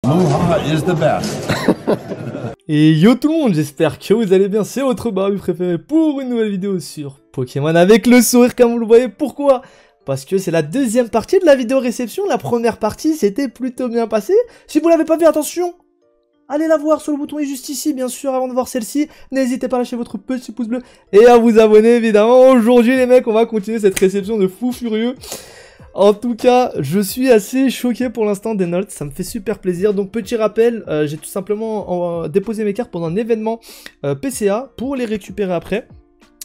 Moha is the best. Et yo tout le monde, j'espère que vous allez bien, c'est votre barbu préféré pour une nouvelle vidéo sur Pokémon avec le sourire comme vous le voyez. Pourquoi? Parce que c'est la deuxième partie de la vidéo réception, la première partie s'était plutôt bien passée. Si vous l'avez pas vu, attention, allez la voir sur le bouton est juste ici, bien sûr, avant de voir celle-ci. N'hésitez pas à lâcher votre petit pouce bleu et à vous abonner évidemment. Aujourd'hui les mecs, on va continuer cette réception de fou furieux. En tout cas, je suis assez choqué pour l'instant des notes, ça me fait super plaisir. Donc petit rappel, j'ai tout simplement déposé mes cartes pendant un événement PCA pour les récupérer après.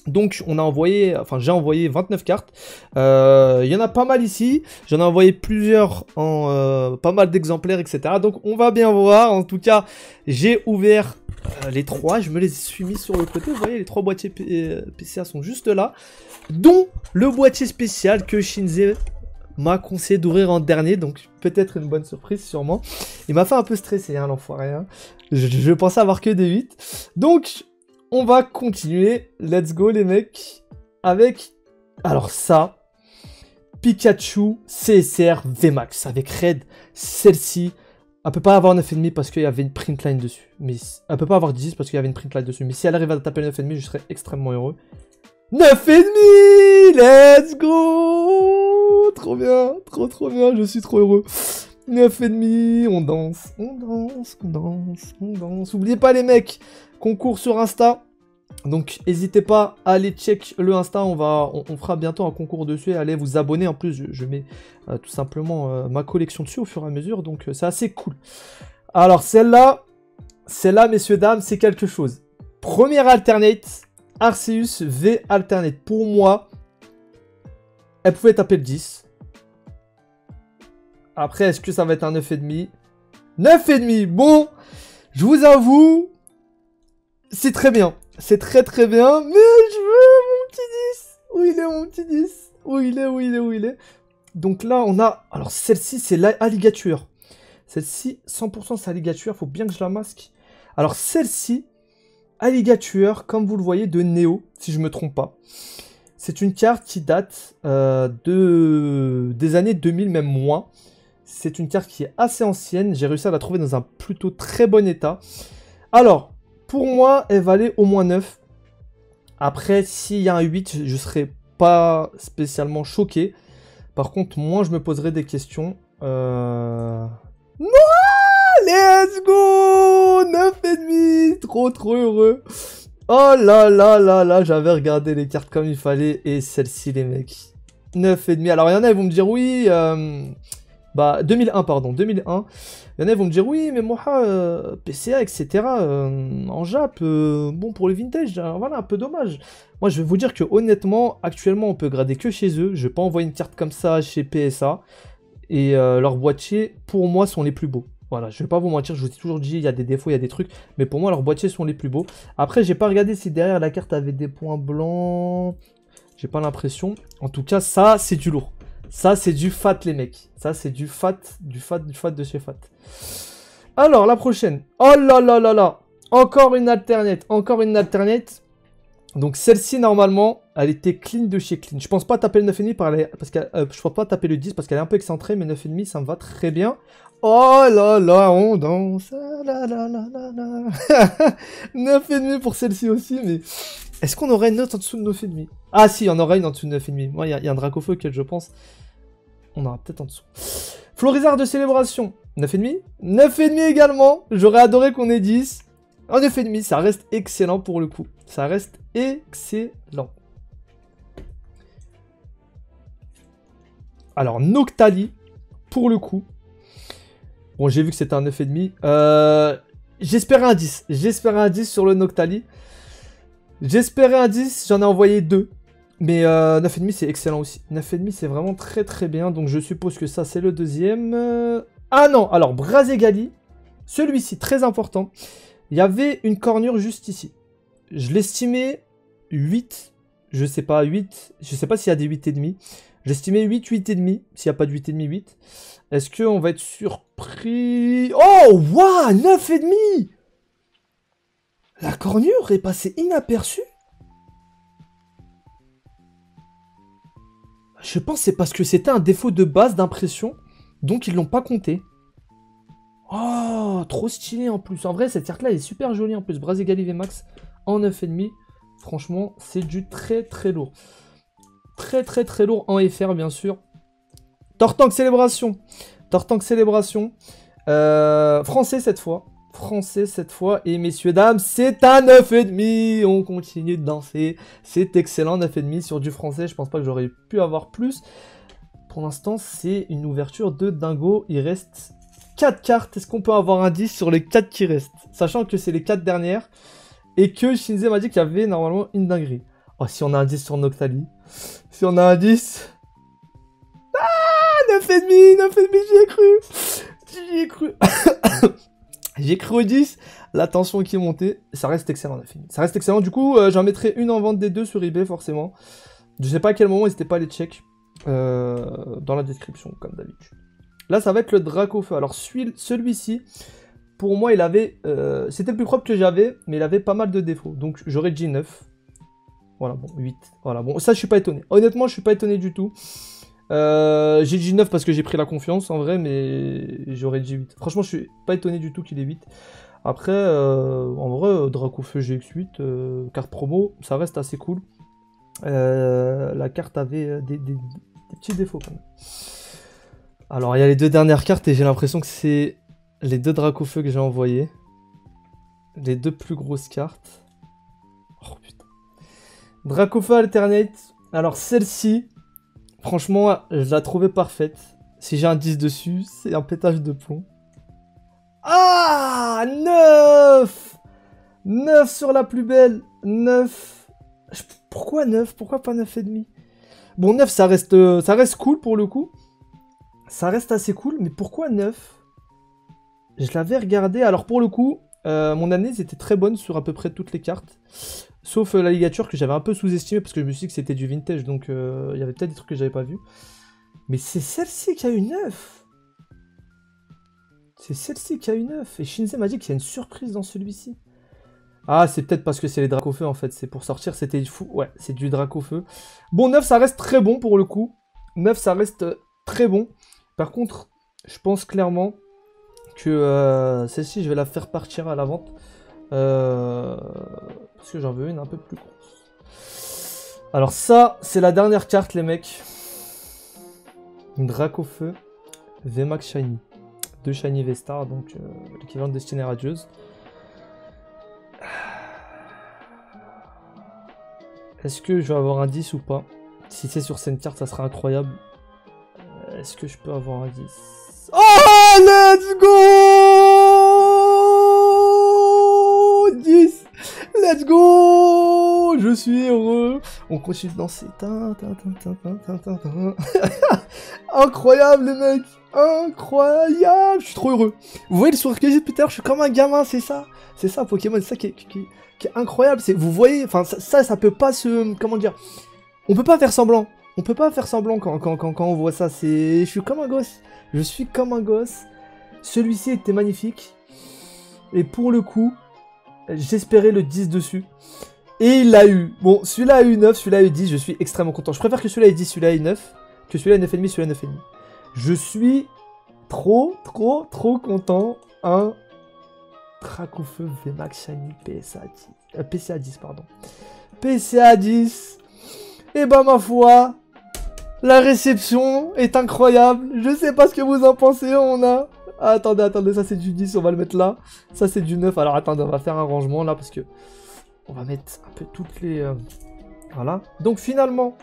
Donc on a envoyé, enfin j'ai envoyé 29 cartes, il y en a pas mal ici, j'en ai envoyé plusieurs en pas mal d'exemplaires etc. Donc on va bien voir, en tout cas j'ai ouvert les trois, je me les suis mis sur le côté, vous voyez les trois boîtiers PCA sont juste là, dont le boîtier spécial que Shinze m'a conseillé d'ouvrir en dernier, donc peut-être une bonne surprise sûrement. Il m'a fait un peu stresser hein, l'enfoiré, hein. Je pensais avoir que des 8, donc on va continuer, let's go les mecs, avec, alors ça, Pikachu CSR VMAX, avec Red, celle-ci, elle peut pas avoir 9,5 parce qu'il y avait une print line dessus, mais elle peut pas avoir 10 parce qu'il y avait une print line dessus, mais si elle arrive à taper le 9,5, je serais extrêmement heureux. 9,5, let's go, trop bien, trop bien, je suis trop heureux. 9,5, on danse, on danse, on danse, on danse. N'oubliez pas les mecs, concours sur Insta. Donc n'hésitez pas à aller check le Insta, on fera bientôt un concours dessus et allez vous abonner. En plus je mets tout simplement ma collection dessus au fur et à mesure, donc c'est assez cool. Alors celle-là messieurs dames, c'est quelque chose. Première alternate, Arceus V alternate. Pour moi, elle pouvait taper le 10. Après, est-ce que ça va être un 9,5? 9,5, bon, je vous avoue, c'est très bien. C'est très bien, mais je veux mon petit 10. Où il est mon petit 10? Où il est? Donc là, on a... Alors, celle-ci, c'est l'alligature. Celle-ci, 100% c'est alligature. Faut bien que je la masque. Alors, celle-ci, alligature, comme vous le voyez, de Néo, si je me trompe pas. C'est une carte qui date des années 2000, même moins. C'est une carte qui est assez ancienne. J'ai réussi à la trouver dans un plutôt très bon état. Alors, pour moi, elle valait au moins 9. Après, s'il y a un 8, je serais pas spécialement choqué. Par contre, moi, je me poserais des questions. Non, let's go 9,5, trop heureux. Oh là, j'avais regardé les cartes comme il fallait. Et celle-ci, les mecs. 9,5. Alors, il y en a, ils vont me dire, oui... 2001, pardon, 2001. Il y en a, ils vont me dire, oui, mais Moha, PCA, etc. En Jap, bon, pour le vintage, voilà, un peu dommage. Moi, je vais vous dire que, honnêtement, actuellement, on peut grader que chez eux. Je vais pas envoyer une carte comme ça chez PSA. Et leurs boîtiers, pour moi, sont les plus beaux. Voilà, je vais pas vous mentir, je vous ai toujours dit, il y a des défauts, il y a des trucs. Mais pour moi, leurs boîtiers sont les plus beaux. Après, j'ai pas regardé si derrière la carte avait des points blancs. J'ai pas l'impression. En tout cas, ça, c'est du lourd. Ça, c'est du fat, les mecs. Ça, c'est du fat de chez fat. Alors, la prochaine. Oh là. Encore une alternate. Donc, celle-ci, normalement, elle était clean de chez clean. Je pense pas taper le 9,5 parce que je pense pas taper le 10 parce qu'elle est un peu excentrée, mais 9,5, ça me va très bien. Oh là, on danse. 9,5 pour celle-ci aussi, mais... Est-ce qu'on aurait une note en dessous de 9,5? Ah si, on aurait une en dessous de 9,5. Moi, il y a un Dracofeu auquel je pense. On aura peut-être en dessous. Florizard de célébration. 9,5. 9,5 également. J'aurais adoré qu'on ait 10. En 9,5, ça reste excellent pour le coup. Ça reste excellent. Alors, Noctali, pour le coup. Bon, j'ai vu que c'était un 9,5. J'espérais un 10. J'espérais un 10 sur le Noctali. J'espérais un 10, j'en ai envoyé 2. Mais 9,5 c'est excellent aussi. 9,5 c'est vraiment très bien. Donc je suppose que ça c'est le deuxième. Ah non, alors Brazegali. Celui-ci, très important. Il y avait une cornure juste ici. Je l'estimais 8. Je sais pas, 8. Je sais pas s'il y a des 8,5. J'estimais 8, 8,5. S'il n'y a pas de 8,5, 8. Est-ce qu'on va être surpris? Oh, waouh, 9,5! La cornure est passée inaperçue. Je pense que c'est parce que c'était un défaut de base d'impression, donc ils l'ont pas compté. Oh, Oh, trop stylé en plus. En vrai, cette carte-là est super jolie en plus. Brazegali VMAX en 9,5. Franchement, c'est du très très lourd. Très lourd en FR, bien sûr. Tortank Célébration. Tortank Célébration. Français cette fois. Français cette fois. Et messieurs, dames, c'est un 9,5. On continue de danser. C'est excellent, 9,5 sur du français. Je pense pas que j'aurais pu avoir plus. Pour l'instant, c'est une ouverture de dingo. Il reste 4 cartes. Est-ce qu'on peut avoir un 10 sur les 4 qui restent? Sachant que c'est les 4 dernières. Et que Shinze m'a dit qu'il y avait normalement une dinguerie. Oh, si on a un 10 sur Noctali. Si on a un 10. Ah, 9,5, 9,5, j'y ai cru. J'y ai cru. J'ai cru au 10. La tension qui est montée. Ça reste excellent, 9,5. Ça reste excellent. Du coup, j'en mettrai une en vente des deux sur eBay, forcément. Je sais pas à quel moment, n'hésitez pas à les check. Dans la description, comme d'habitude. Là, ça va être le Dracofeu. Alors, celui-ci, pour moi, il avait... c'était le plus propre que j'avais, mais il avait pas mal de défauts. Donc, j'aurais dit 9. Voilà, bon, 8. Voilà, bon, ça, je suis pas étonné. Honnêtement, je suis pas étonné du tout. J'ai dit 9 parce que j'ai pris la confiance, en vrai, mais j'aurais dit 8. Franchement, je suis pas étonné du tout qu'il ait 8. Après, en vrai, Dracofeu GX8, carte promo, ça reste assez cool. La carte avait des petits défauts quand même. Alors il y a les deux dernières cartes et j'ai l'impression que c'est les deux Dracofeu que j'ai envoyés. Les deux plus grosses cartes. Oh putain. Dracofeu Alternate. Alors celle-ci, franchement, je la trouvais parfaite. Si j'ai un 10 dessus, c'est un pétage de plomb. Ah 9 9 sur la plus belle. 9. Pourquoi 9? Pourquoi pas 9,5? Bon, 9, ça reste cool pour le coup. Ça reste assez cool, mais pourquoi 9? Je l'avais regardé. Alors, pour le coup, mon analyse était très bonne sur à peu près toutes les cartes. Sauf la ligature que j'avais un peu sous-estimée parce que je me suis dit que c'était du vintage. Donc, il y avait peut-être des trucs que j'avais pas vu. Mais c'est celle-ci qui a eu 9. C'est celle-ci qui a eu 9. Et Shinze m'a dit qu'il y a une surprise dans celui-ci. Ah, c'est peut-être parce que c'est les Dracofeu en fait, c'est pour sortir, c'était fou. Ouais, c'est du Dracofeu. Bon, 9, ça reste très bon pour le coup. 9, ça reste très bon. Par contre, je pense clairement que celle-ci, je vais la faire partir à la vente. Parce que j'en veux une un peu plus grosse. Alors ça, c'est la dernière carte, les mecs. Une Dracofeu VMAX Shiny. 2 Shiny V-Star, donc l'équivalent de Destinée Radieuse. Est-ce que je vais avoir un 10 ou pas? Si c'est sur cette carte, ça sera incroyable. Est-ce que je peux avoir un 10? Oh, let's go 10. Let's go. Je suis heureux. On continue de danser. Incroyable, les mecs. Incroyable. Je suis trop heureux. Vous voyez le sourire que j'ai depuis tout à l'heure? Je suis comme un gamin, c'est ça. C'est ça, Pokémon. C'est ça qui est incroyable. Vous voyez, enfin, ça peut pas se... Comment dire? On peut pas faire semblant. On peut pas faire semblant quand on voit ça. Je suis comme un gosse. Je suis comme un gosse. Celui-ci était magnifique. Et pour le coup, j'espérais le 10 dessus. Et il l'a eu. Bon, celui-là a eu 9, celui-là a eu 10. Je suis extrêmement content. Je préfère que celui-là ait 10, celui-là ait 9. Que celui-là ait 9,5, celui-là ait 9,5. Je suis trop content. Un Dracofeu VMAX Shiny PSA 10. PCA 10, pardon. PCA 10. Et bah, ma foi, la réception est incroyable. Je sais pas ce que vous en pensez. On a... Ah, attendez, ça c'est du 10, on va le mettre là. Ça c'est du 9. Alors attendez, on va faire un rangement là parce que on va mettre un peu toutes les... Voilà. Donc finalement,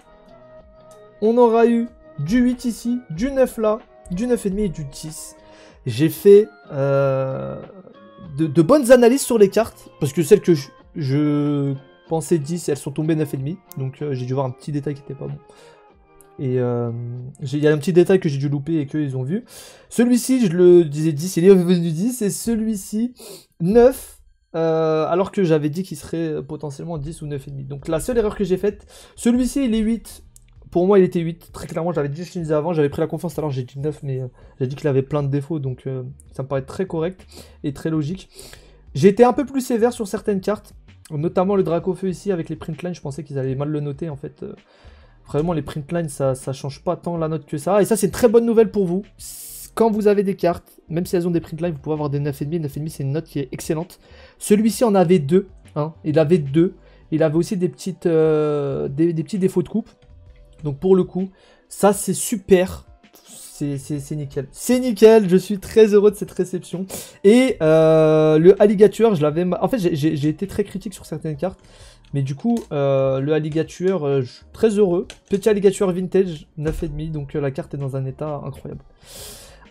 on aura eu du 8 ici, du 9 là, du 9,5 et du 10. J'ai fait de bonnes analyses sur les cartes. Parce que celles que je pensais 10, elles sont tombées 9,5. Donc j'ai dû voir un petit détail qui était pas bon. Et il y a un petit détail que j'ai dû louper et qu'ils ont vu. Celui-ci, je le disais 10, il est revenu 10. Et celui-ci, 9. Alors que j'avais dit qu'il serait potentiellement 10 ou 9,5. Donc la seule erreur que j'ai faite, celui-ci il est 8. Pour moi il était 8. Très clairement j'avais dit, je disais avant, j'avais pris la confiance alors j'ai dit 9. Mais j'ai dit qu'il avait plein de défauts. Donc ça me paraît très correct et très logique. J'ai été un peu plus sévère sur certaines cartes. Notamment le Dracofeu ici avec les print lines. Je pensais qu'ils allaient mal le noter en fait. Vraiment les print lines ça change pas tant la note que ça. Et ça c'est une très bonne nouvelle pour vous. Quand vous avez des cartes, même si elles ont des print line, vous pouvez avoir des 9,5. 9,5 c'est une note qui est excellente. Celui-ci en avait 2, hein, il avait 2. Il avait aussi des petits défauts de coupe. Donc pour le coup, ça c'est super. C'est nickel. C'est nickel, je suis très heureux de cette réception. Et le alligator, je l'avais... En fait, j'ai été très critique sur certaines cartes. Mais du coup, le alligator, je suis très heureux. Petit alligator vintage, 9,5. Donc la carte est dans un état incroyable.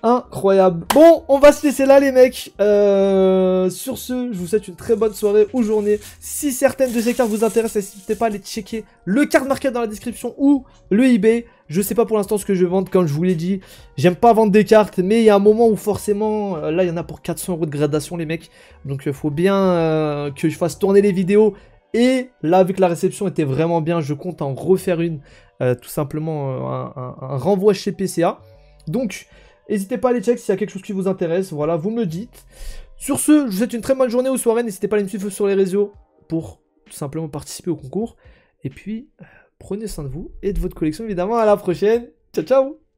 Incroyable. Bon, on va se laisser là les mecs. Sur ce, je vous souhaite une très bonne soirée ou journée. Si certaines de ces cartes vous intéressent, n'hésitez pas à aller checker le card market dans la description ou le eBay. Je sais pas pour l'instant ce que je vais vendre, comme je vous l'ai dit. J'aime pas vendre des cartes, mais il y a un moment où forcément, là il y en a pour 400 € de gradation les mecs. Donc il faut bien que je fasse tourner les vidéos. Et là, vu que la réception était vraiment bien, je compte en refaire une. Tout simplement un renvoi chez PCA. Donc... n'hésitez pas à aller check s'il y a quelque chose qui vous intéresse. Voilà, vous me le dites. Sur ce, je vous souhaite une très bonne journée ou soirée. N'hésitez pas à me suivre sur les réseaux pour tout simplement participer au concours. Et puis, prenez soin de vous et de votre collection, évidemment. À la prochaine. Ciao, ciao!